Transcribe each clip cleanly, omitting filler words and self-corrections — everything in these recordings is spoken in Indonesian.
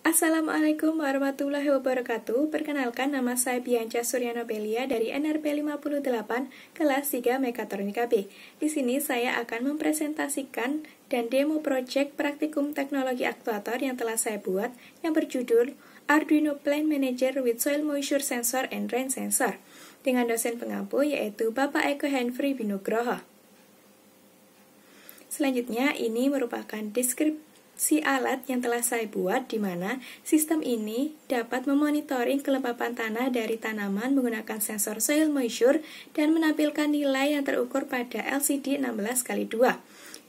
Assalamualaikum warahmatullahi wabarakatuh. Perkenalkan, nama saya Bianca Suryanopelia dari NRP 58 kelas 3 Mekatronika B. Di sini saya akan mempresentasikan dan demo project praktikum teknologi aktuator yang telah saya buat yang berjudul Arduino Plant Manager with Soil Moisture Sensor and Rain Sensor dengan dosen pengampu yaitu Bapak Eko Henfri Binugroho. Selanjutnya, ini merupakan deskripsi alat yang telah saya buat, di mana sistem ini dapat memonitoring kelembapan tanah dari tanaman menggunakan sensor soil moisture dan menampilkan nilai yang terukur pada LCD 16x2.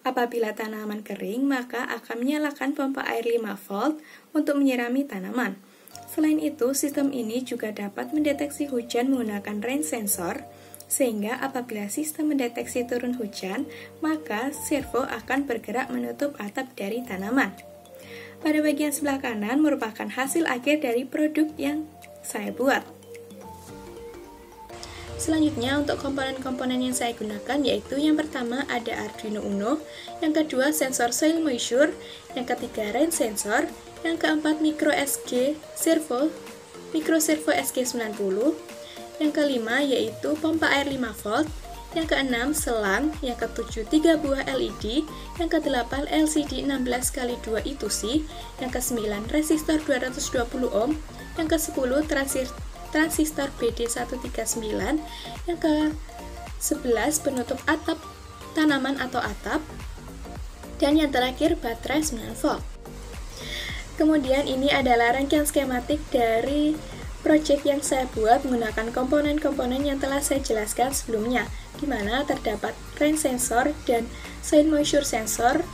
Apabila tanaman kering, maka akan menyalakan pompa air 5 volt untuk menyirami tanaman. Selain itu, sistem ini juga dapat mendeteksi hujan menggunakan rain sensor, sehingga apabila sistem mendeteksi turun hujan, maka servo akan bergerak menutup atap dari tanaman. Pada bagian sebelah kanan merupakan hasil akhir dari produk yang saya buat. Selanjutnya, untuk komponen-komponen yang saya gunakan yaitu yang pertama ada Arduino Uno, yang kedua sensor soil moisture, yang ketiga rain sensor, yang keempat micro servo SG90, yang kelima yaitu pompa air 5 volt, yang keenam selang, yang ketujuh 3 buah LED, yang kedelapan LCD 16x2 I2C, yang kesembilan resistor 220 ohm, yang ke-10 transistor BD139, yang ke-11 penutup atap tanaman atau atap, dan yang terakhir baterai 9 volt. Kemudian ini adalah rangkaian skematik dari project yang saya buat menggunakan komponen-komponen yang telah saya jelaskan sebelumnya, di mana terdapat rain sensor dan soil moisture sensor,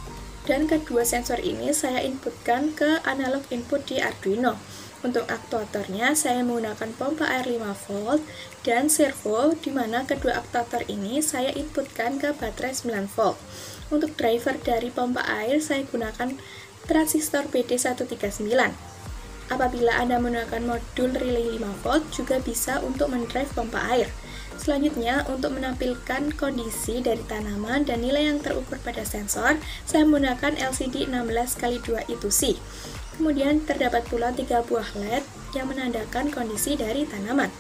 dan kedua sensor ini saya inputkan ke analog input di Arduino. Untuk aktuatornya saya menggunakan pompa air 5 volt dan servo, di mana kedua aktuator ini saya inputkan ke baterai 9 volt. Untuk driver dari pompa air saya gunakan transistor BD139. Apabila Anda menggunakan modul relay 5 volt, juga bisa untuk mendrive pompa air. Selanjutnya, untuk menampilkan kondisi dari tanaman dan nilai yang terukur pada sensor, saya menggunakan LCD 16x2 I2C. Kemudian terdapat pula 3 buah LED yang menandakan kondisi dari tanaman.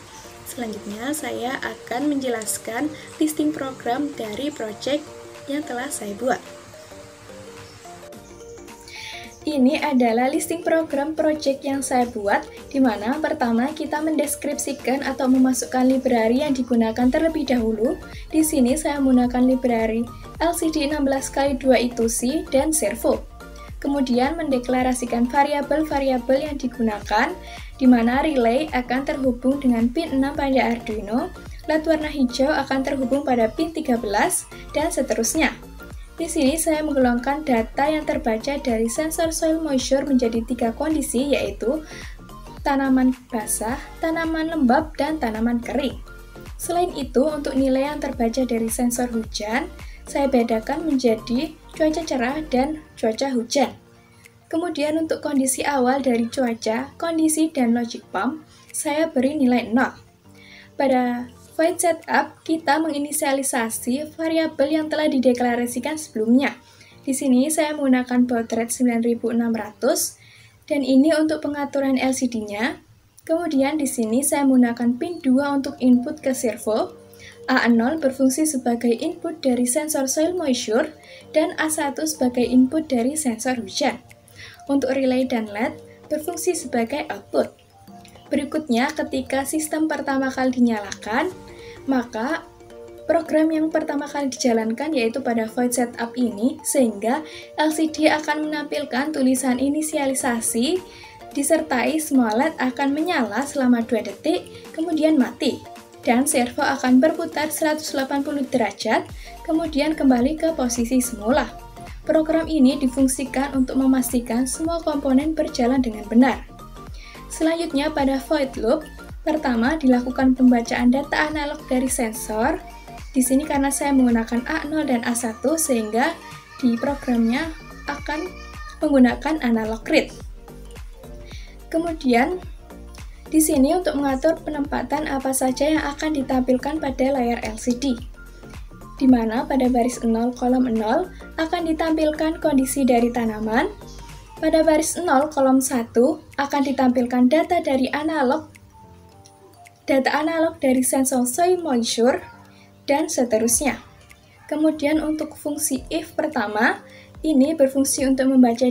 Selanjutnya, saya akan menjelaskan listing program dari project yang telah saya buat. Ini adalah listing program project yang saya buat, di mana pertama kita mendeskripsikan atau memasukkan library yang digunakan terlebih dahulu. Di sini saya menggunakan library LCD 16x2 I2C dan servo. Kemudian mendeklarasikan variabel-variabel yang digunakan, di mana relay akan terhubung dengan pin 6 pada Arduino, LED warna hijau akan terhubung pada pin 13, dan seterusnya. Di sini saya menggolongkan data yang terbaca dari sensor soil moisture menjadi 3 kondisi, yaitu tanaman basah, tanaman lembab, dan tanaman kering. Selain itu, untuk nilai yang terbaca dari sensor hujan, saya bedakan menjadi cuaca cerah dan cuaca hujan. Kemudian untuk kondisi awal dari cuaca, kondisi, dan logic pump, saya beri nilai 0. Pada void setup, kita menginisialisasi variabel yang telah dideklarasikan sebelumnya. Di sini saya menggunakan baud rate 9600, dan ini untuk pengaturan LCD-nya. Kemudian di sini saya menggunakan pin 2 untuk input ke servo, A0 berfungsi sebagai input dari sensor soil moisture, dan A1 sebagai input dari sensor hujan. Untuk relay dan LED berfungsi sebagai output. Berikutnya, ketika sistem pertama kali dinyalakan, maka program yang pertama kali dijalankan yaitu pada void setup ini, sehingga LCD akan menampilkan tulisan inisialisasi, disertai semua LED akan menyala selama 2 detik, kemudian mati, dan servo akan berputar 180 derajat, kemudian kembali ke posisi semula. Program ini difungsikan untuk memastikan semua komponen berjalan dengan benar. Selanjutnya pada void loop, pertama dilakukan pembacaan data analog dari sensor. Di sini karena saya menggunakan A0 dan A1, sehingga di programnya akan menggunakan analog read. Kemudian di sini untuk mengatur penempatan apa saja yang akan ditampilkan pada layar LCD, di mana pada baris 0 kolom 0 akan ditampilkan kondisi dari tanaman. Pada baris 0 kolom 1 akan ditampilkan data analog dari sensor soil moisture dan seterusnya. Kemudian untuk fungsi if pertama, ini berfungsi untuk membaca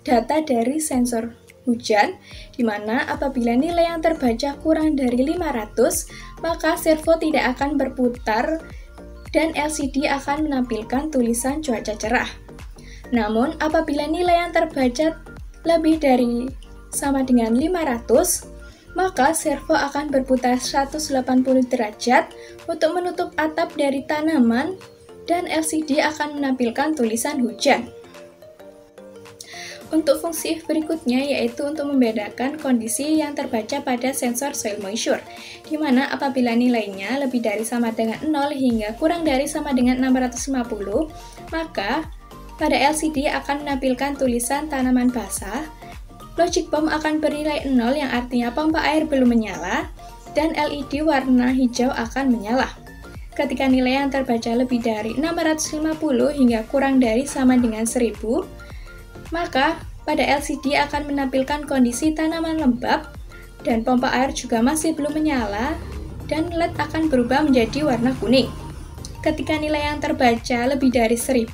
data dari sensor hujan, di mana apabila nilai yang terbaca kurang dari 500, maka servo tidak akan berputar dan LCD akan menampilkan tulisan cuaca cerah. Namun, apabila nilai yang terbaca lebih dari sama dengan 500, maka servo akan berputar 180 derajat untuk menutup atap dari tanaman dan LCD akan menampilkan tulisan hujan. Untuk fungsi if berikutnya yaitu untuk membedakan kondisi yang terbaca pada sensor soil moisture, di mana apabila nilainya lebih dari sama dengan 0 hingga kurang dari sama dengan 650, maka pada LCD akan menampilkan tulisan tanaman basah, logic bomb akan bernilai 0 yang artinya pompa air belum menyala, dan LED warna hijau akan menyala. Ketika nilai yang terbaca lebih dari 650 hingga kurang dari sama dengan 1000, maka pada LCD akan menampilkan kondisi tanaman lembab dan pompa air juga masih belum menyala dan LED akan berubah menjadi warna kuning. Ketika nilai yang terbaca lebih dari 1000,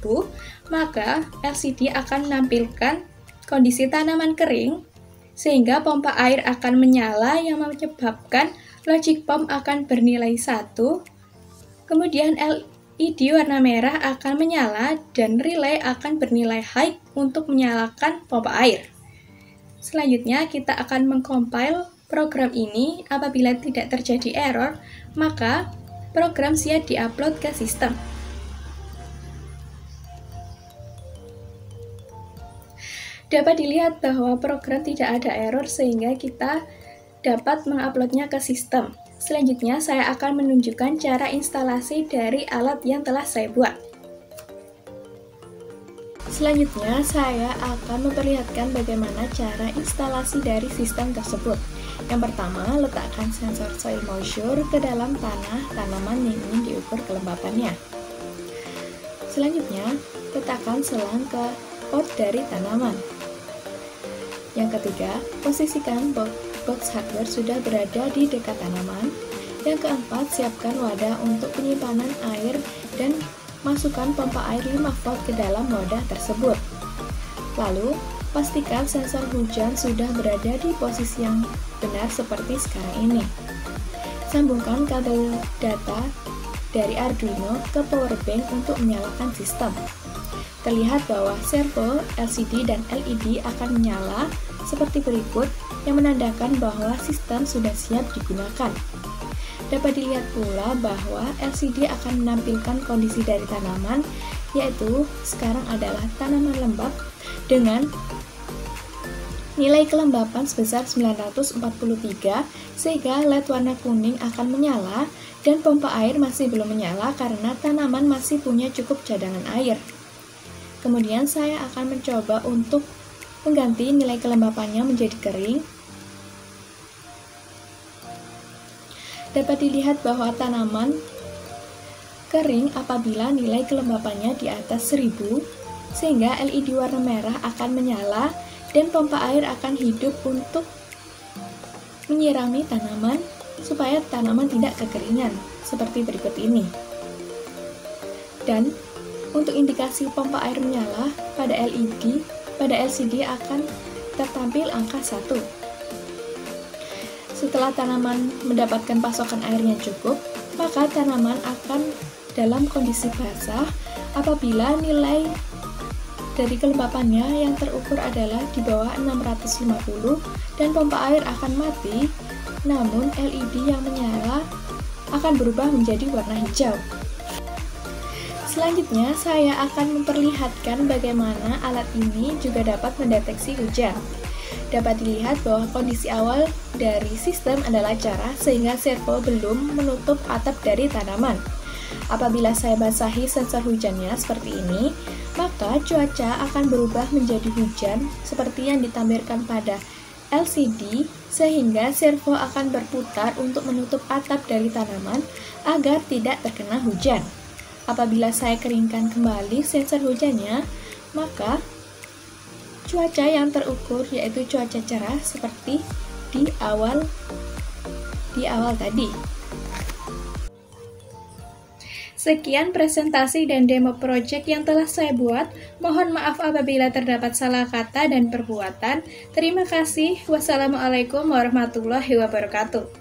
maka LCD akan menampilkan kondisi tanaman kering sehingga pompa air akan menyala yang menyebabkan logic bomb akan bernilai 1. Kemudian LED warna merah akan menyala dan relay akan bernilai high untuk menyalakan pompa air. Selanjutnya kita akan mengcompile program ini. Apabila tidak terjadi error, maka program siap diupload ke sistem. Dapat dilihat bahwa program tidak ada error sehingga kita dapat menguploadnya ke sistem. Selanjutnya, saya akan menunjukkan cara instalasi dari alat yang telah saya buat. Selanjutnya, saya akan memperlihatkan bagaimana cara instalasi dari sistem tersebut. Yang pertama, letakkan sensor soil moisture ke dalam tanah tanaman yang ingin diukur kelembapannya. Selanjutnya, letakkan selang ke pot dari tanaman. Yang ketiga, posisikan box hardware sudah berada di dekat tanaman. Yang keempat, siapkan wadah untuk penyimpanan air dan masukkan pompa air 5 volt ke dalam wadah tersebut. Lalu, pastikan sensor hujan sudah berada di posisi yang benar seperti sekarang ini. Sambungkan kabel data dari Arduino ke power bank untuk menyalakan sistem. Terlihat bahwa servo, LCD, dan LED akan menyala seperti berikut yang menandakan bahwa sistem sudah siap digunakan. Dapat dilihat pula bahwa LCD akan menampilkan kondisi dari tanaman, yaitu sekarang adalah tanaman lembab dengan nilai kelembapan sebesar 943, sehingga LED warna kuning akan menyala dan pompa air masih belum menyala karena tanaman masih punya cukup cadangan air. Kemudian saya akan mencoba untuk mengganti nilai kelembapannya menjadi kering. Dapat dilihat bahwa tanaman kering apabila nilai kelembapannya di atas 1000, sehingga LED warna merah akan menyala dan pompa air akan hidup untuk menyirami tanaman supaya tanaman tidak kekeringan, seperti berikut ini. Dan untuk indikasi pompa air menyala, pada LCD akan tertampil angka 1. Setelah tanaman mendapatkan pasokan airnya cukup, maka tanaman akan dalam kondisi basah apabila nilai dari kelembapannya yang terukur adalah di bawah 650 dan pompa air akan mati, namun LED yang menyala akan berubah menjadi warna hijau. Selanjutnya, saya akan memperlihatkan bagaimana alat ini juga dapat mendeteksi hujan. Dapat dilihat bahwa kondisi awal dari sistem adalah cerah sehingga servo belum menutup atap dari tanaman. Apabila saya basahi sensor hujannya seperti ini, maka cuaca akan berubah menjadi hujan seperti yang ditampilkan pada LCD, sehingga servo akan berputar untuk menutup atap dari tanaman agar tidak terkena hujan. Apabila saya keringkan kembali sensor hujannya, maka cuaca yang terukur yaitu cuaca cerah seperti di awal tadi. Sekian presentasi dan demo project yang telah saya buat. Mohon maaf apabila terdapat salah kata dan perbuatan. Terima kasih. Wassalamualaikum warahmatullahi wabarakatuh.